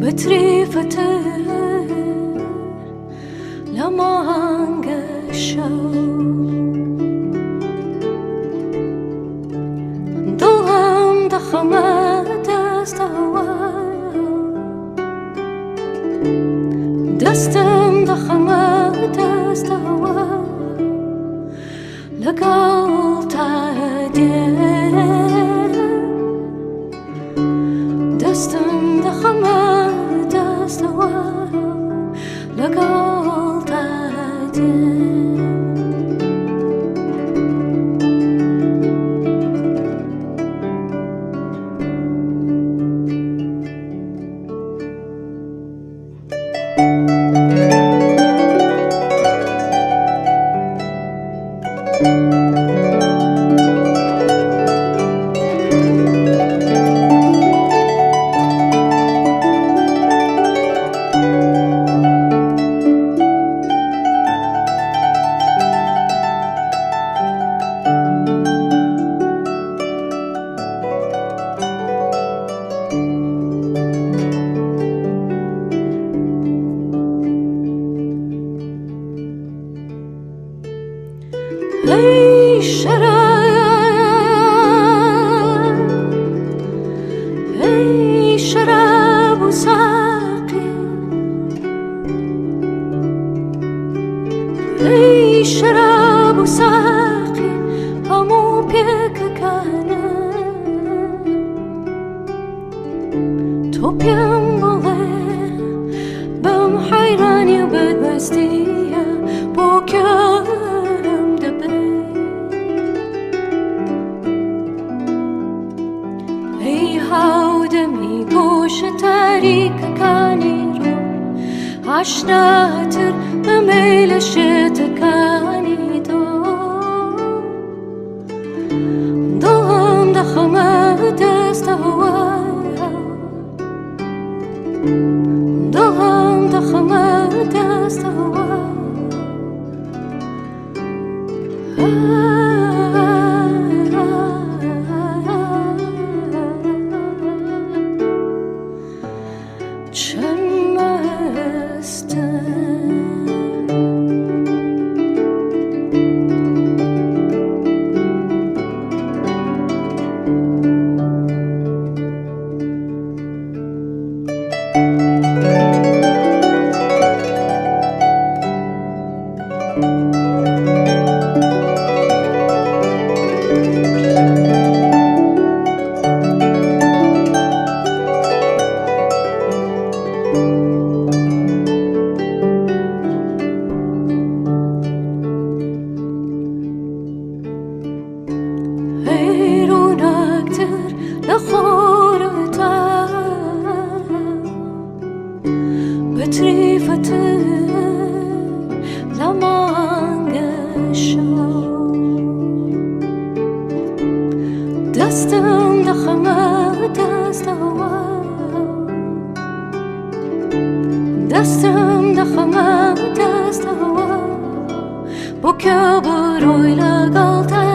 بتريفتر لما هنقشو ضلهم ضخمة دستم ضخمة تستوى لقلت عدين دستم ضخمة تستوى لقلت عدين ای شراب و ساقی ای شراب و ساقی همو پیککنه تو پیم بله بم حیرانی و بدمستیه با کرم دبه ای هاودمی گوش تاریک کانی رو عشناتر بمیل شتکانی دو دلم دخمه دستوه دلم دخمه دستوه بتريفتر لما هنقشو دستم دخمه تستوى دستم دخمه تستوى بكبر ويلا قلت